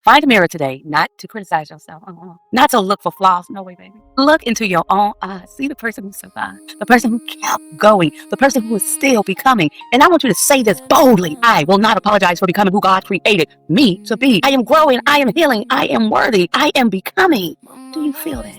Find a mirror today, not to criticize yourself, not to look for flaws. No way, baby. Look into your own eyes. See the person who survived, the person who kept going, the person who is still becoming. And I want you to say this boldly. I will not apologize for becoming who God created me to be. I am growing. I am healing. I am worthy. I am becoming. Do you feel that?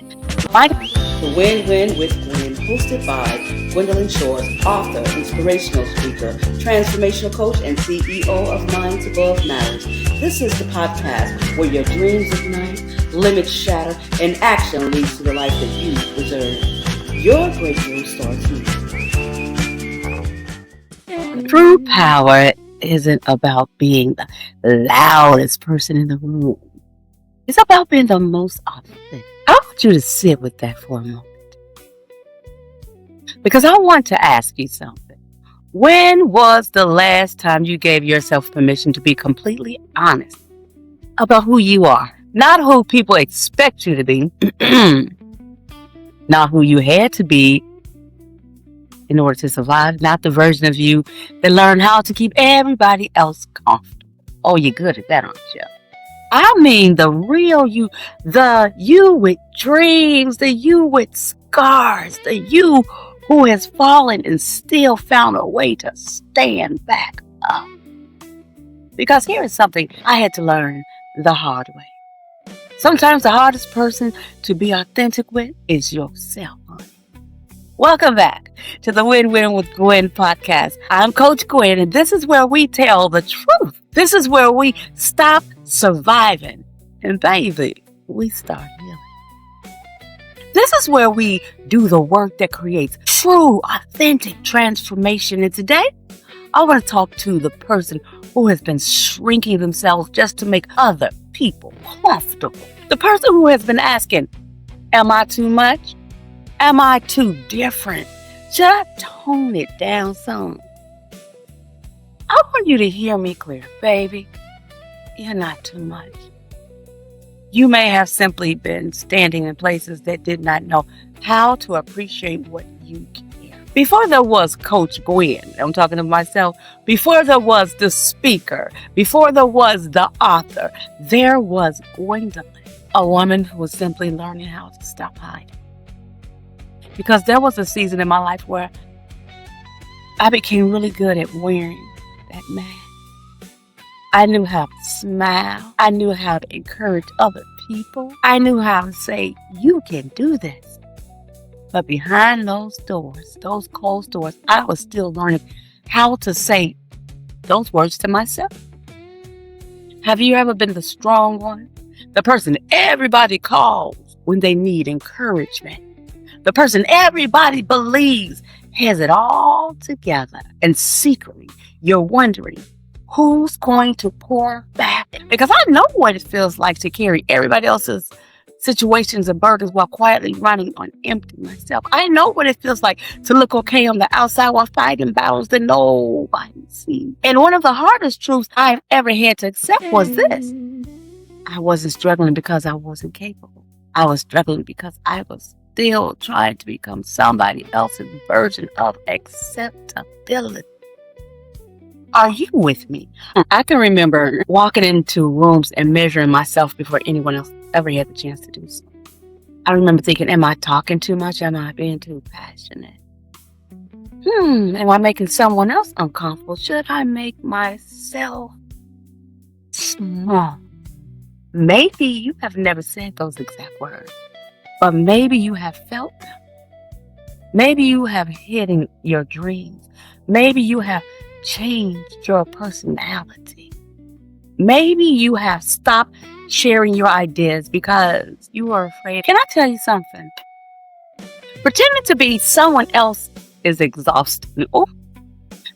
Find The Win-Win with Gwen, hosted by Gwendolyn Shores, author, inspirational speaker, transformational coach, and CEO of Minds Above Matters. This is the podcast where your dreams ignite, limits shatter, and action leads to the life that you deserve. Your breakthrough starts here. True power isn't about being the loudest person in the room. It's about being the most authentic. I want you to sit with that for a moment. Because I want to ask you something. When was the last time you gave yourself permission to be completely honest about who you are? Not who people expect you to be. Not who you had to be in order to survive. Not the version of you that learned how to keep everybody else comfortable. Oh, you're good at that, aren't you? I mean the real you, the you with dreams, the you with scars, the you who has fallen and still found a way to stand back up. Because here is something I had to learn the hard way. Sometimes the hardest person to be authentic with is yourself, honey. Welcome back to the Win-Win with Gwen Podcast. I'm Coach Gwen, and this is where we tell the truth. This is where we stop surviving, and baby, we start healing. This is where we do the work that creates true, authentic transformation. And today, I want to talk to the person who has been shrinking themselves just to make other people comfortable. The person who has been asking, am I too much? Am I too different? Should I tone it down some? I want you to hear me clear, baby. You're not too much. You may have simply been standing in places that did not know how to appreciate what you care. Before there was Coach Gwen, I'm talking to myself, before there was the speaker, before there was the author, there was Gwendolyn, a woman who was simply learning how to stop hiding. Because there was a season in my life where I became really good at wearing that mask. I knew how to smile. I knew how to encourage other people. I knew how to say, you can do this. But behind those doors, those closed doors, I was still learning how to say those words to myself. Have you ever been the strong one? The person everybody calls when they need encouragement. The person everybody believes has it all together. And secretly, you're wondering, who's going to pour back? Because I know what it feels like to carry everybody else's situations and burdens while quietly running on empty myself. I know what it feels like to look okay on the outside while fighting battles that nobody sees. And one of the hardest truths I've ever had to accept was this. I wasn't struggling because I wasn't capable. I was struggling because I was still trying to become somebody else's version of acceptability. Are you with me? I can remember walking into rooms and measuring myself before anyone else ever had the chance to do so. I remember thinking, am I talking too much? Am I being too passionate? Am I making someone else uncomfortable? Should I make myself small? Maybe you have never said those exact words, but maybe you have felt them. Maybe you have hidden your dreams. Maybe you have changed your personality. Maybe you have stopped sharing your ideas because you are afraid. Can I tell you something? Pretending to be someone else is exhausting.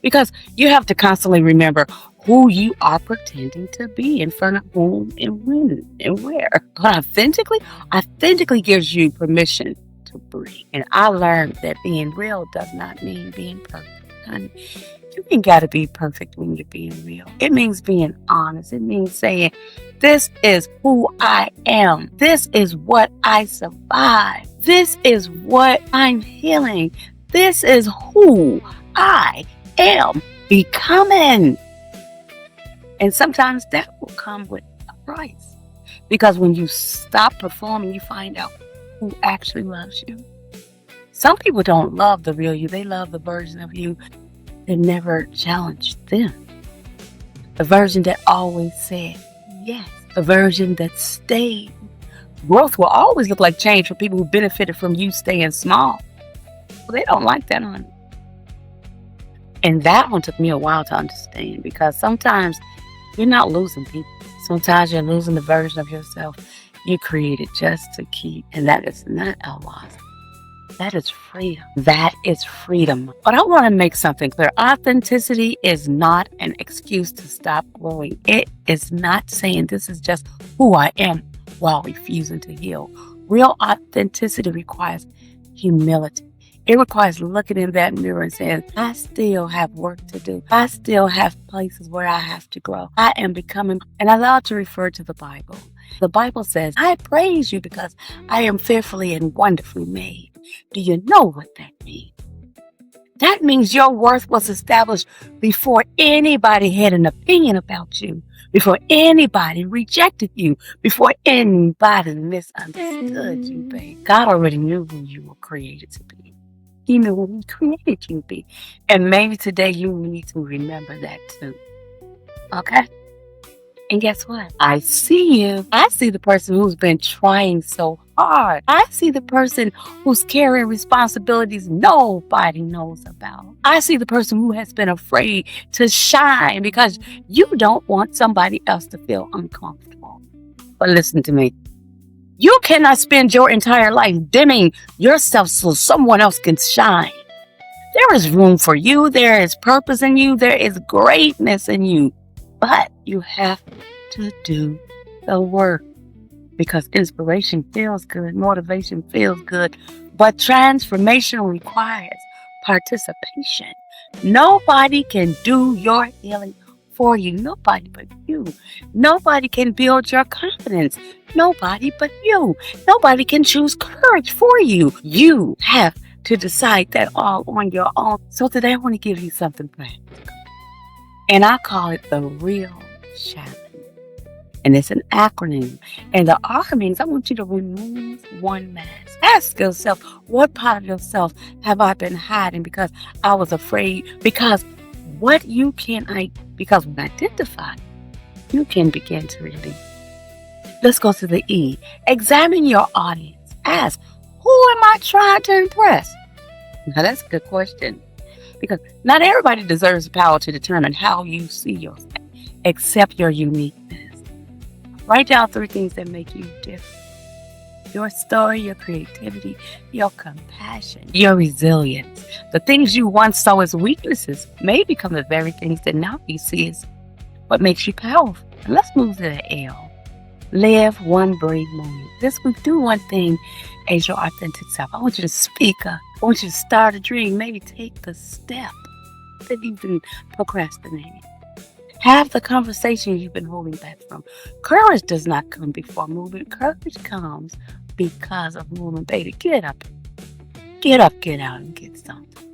Because you have to constantly remember who you are pretending to be in front of whom and when and where. But authentically gives you permission to breathe. And I learned that being real does not mean being perfect, honey. You ain't got to be perfect when you're being real. It means being honest. It means saying, this is who I am. This is what I survived. This is what I'm healing. This is who I am becoming. And sometimes that will come with a price. Because when you stop performing, you find out who actually loves you. Some people don't love the real you. They love the version of you that never challenged them. The version that always said yes. The version that stayed. Growth will always look like change for people who benefited from you staying small. Well, they don't like that, honey. And that one took me a while to understand, because sometimes you're not losing people. Sometimes you're losing the version of yourself you created just to keep. And that is not a loss. That is freedom. That is freedom. But I want to make something clear. Authenticity is not an excuse to stop growing. It is not saying this is just who I am while refusing to heal. Real authenticity requires humility. It requires looking in that mirror and saying, I still have work to do. I still have places where I have to grow. I am becoming, and I love to refer to the Bible. The Bible says, I praise you because I am fearfully and wonderfully made. Do you know what that means? That means your worth was established before anybody had an opinion about you, before anybody rejected you, before anybody misunderstood you, babe. God already knew who you were created to be. He knew who He created you to be. And maybe today you need to remember that too. Okay? And guess what? I see you. I see the person who's been trying so hard. I see the person who's carrying responsibilities nobody knows about. I see the person who has been afraid to shine because you don't want somebody else to feel uncomfortable. But listen to me. You cannot spend your entire life dimming yourself so someone else can shine. There is room for you. There is purpose in you. There is greatness in you. But you have to do the work, because inspiration feels good, motivation feels good, but transformation requires participation. Nobody can do your healing for you. Nobody but you. Nobody can build your confidence. Nobody but you. Nobody can choose courage for you. You have to decide that all on your own. So today I want to give you something practical. And I call it the real challenge. And it's an acronym. And the R means I want you to remove one mask. Ask yourself, what part of yourself have I been hiding because I was afraid? Because when identify, you can begin to release. Let's go to the E. Examine your audience. Ask, who am I trying to impress? Now that's a good question. Because not everybody deserves the power to determine how you see yourself. Accept your uniqueness. Write down 3 things that make you different. Your story, your creativity, your compassion, your resilience. The things you once saw as weaknesses may become the very things that now you see as what makes you powerful. And let's move to the L. Live one brave moment. This week, do one thing as your authentic self. I want you to speak up. I want you to start a dream. Maybe take the step that you've been procrastinating. Have the conversation you've been holding back from. Courage does not come before movement. Courage comes because of movement. Baby, get up. Get up, get out, and get something.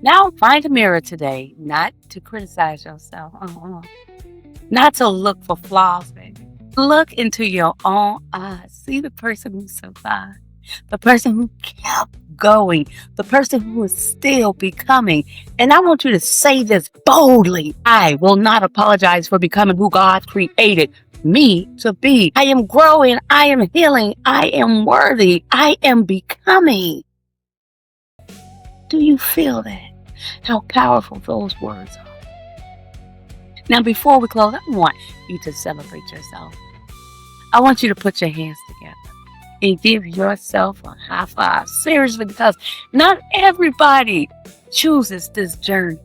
Now, find a mirror today, not to criticize yourself. Not to look for flaws, baby. Look into your own eyes. See the person who survived. The person who kept going. The person who is still becoming. And I want you to say this boldly. I will not apologize for becoming who God created me to be. I am growing. I am healing. I am worthy. I am becoming. Do you feel that? How powerful those words are. Now, before we close, I want you to celebrate yourself. I want you to put your hands together and give yourself a high five. Seriously, because not everybody chooses this journey.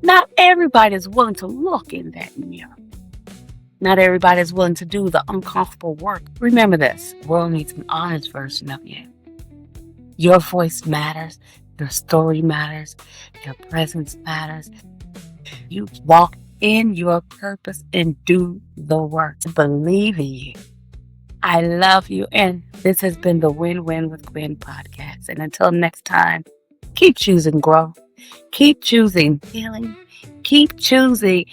Not everybody is willing to look in that mirror. Not everybody is willing to do the uncomfortable work. Remember this, the world needs an honest version of you. Your voice matters. Your story matters. Your presence matters. You walk in your purpose and do the work. Believe in you. I love you. And this has been the Win-Win with Gwen Podcast. And until next time, keep choosing growth. Keep choosing healing. Keep choosing